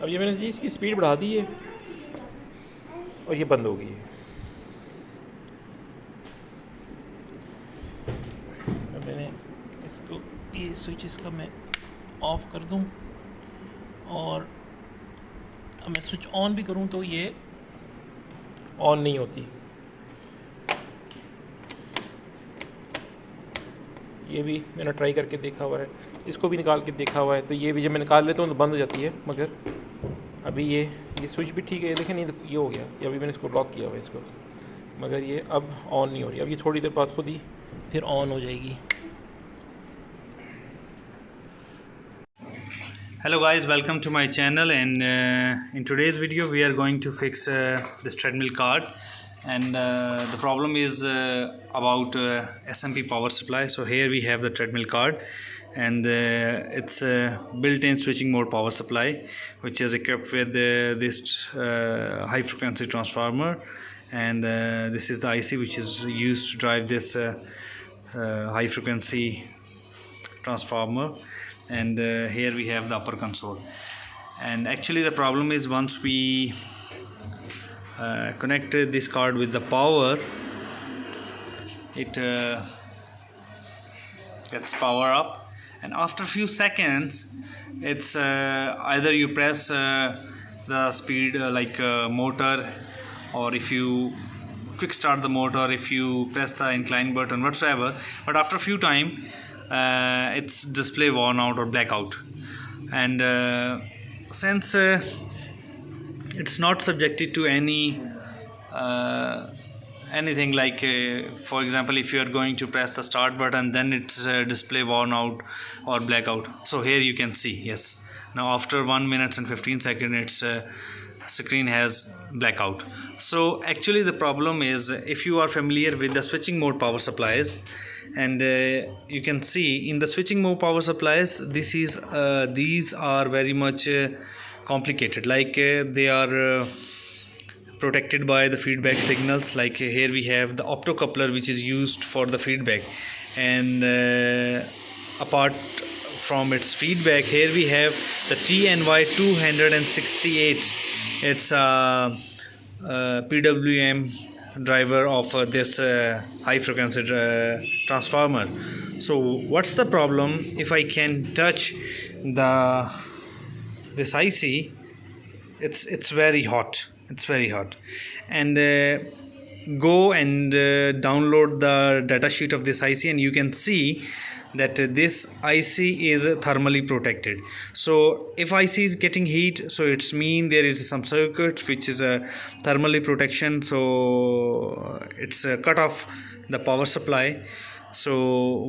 अब ये मैंने जी इसकी स्पीड बढ़ा दी है और ये बंद हो गई है। अब मैंने इसको ये स्विच इसका मैं ऑफ़ कर दूं और अब मैं स्विच ऑन भी करूं तो ये ऑन नहीं होती। ये भी मैंने ट्राई करके देखा हुआ है, इसको भी निकाल के देखा हुआ है, तो ये भी जब मैं निकाल लेता हूँ तो बंद हो जाती है। मगर अभी ये स्विच भी ठीक है, ये देखें नहीं तो ये हो गया, ये अभी मैंने इसको लॉक किया हुआ है इसको, मगर ये अब ऑन नहीं हो रही। अब ये थोड़ी देर बाद खुद ही फिर ऑन हो जाएगी। Hello guys, welcome to my channel, and in today's video we are going to fix this treadmill card, and the problem is about SMP power supply. So here we have the treadmill card, and it's a built-in switching mode power supply which is equipped with this high frequency transformer, and this is the IC which is used to drive this high frequency transformer. And here we have the upper console, and actually the problem is once we connected this card with the power, it gets power up, and after a few seconds it's either you press the speed motor, or if you quick start the motor, if you press the incline button whatsoever, but after a few time its display worn out or blackout. And since it's not subjected to any anything like for example, if you are going to press the start button, then it's display worn out or blackout. So here you can see, yes, now after 1 minute and 15 seconds its screen has blackout. So actually the problem is, if you are familiar with the switching mode power supplies, and you can see in the switching mode power supplies, these are very much complicated, like they are protected by the feedback signals. Like here we have the optocoupler which is used for the feedback, and apart from its feedback, here we have the TNY 268. It's a PWM driver of this high frequency transformer. So what's the problem? If I can touch this IC, it's very hot, and go and download the data sheet of this IC, and you can see that this IC is thermally protected. So if IC is getting heat, so it's mean there is some circuit which is a thermally protection, so it's cut off the power supply. So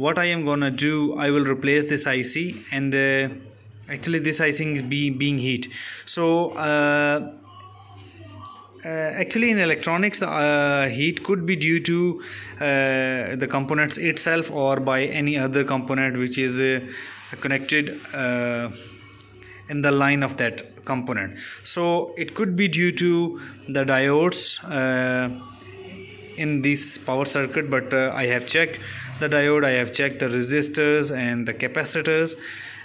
what I am gonna do, I will replace this IC, and actually this IC is being heat. So actually in electronics, the heat could be due to the components itself, or by any other component which is connected in the line of that component. So it could be due to the diodes in this power circuit, but I have checked the diode, I have checked the resistors and the capacitors,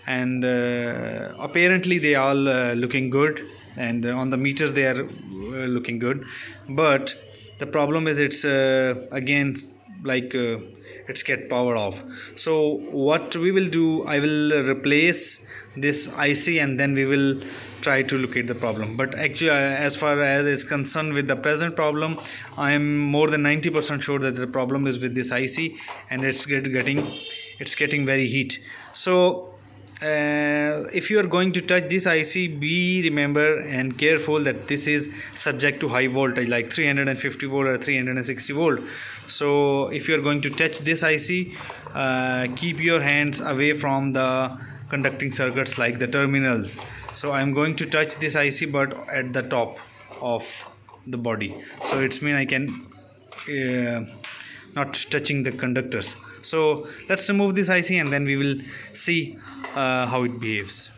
and apparently they all looking good, and on the meters they are looking good. But the problem is it's again like it's get power off. So what we will do, I will replace this IC, and then we will try to locate the problem. But actually as far as it's concerned with the present problem, I am more than 90% sure that the problem is with this IC, and it's getting very heat. So if you are going to touch this IC, be remember and careful that this is subject to high voltage like 350 volt or 360 volt. So if you are going to touch this IC, keep your hands away from the conducting circuits like the terminals. So I am going to touch this IC, but at the top of the body, so it's mean I can not touching the conductors. So let's remove this IC, and then we will see how it behaves.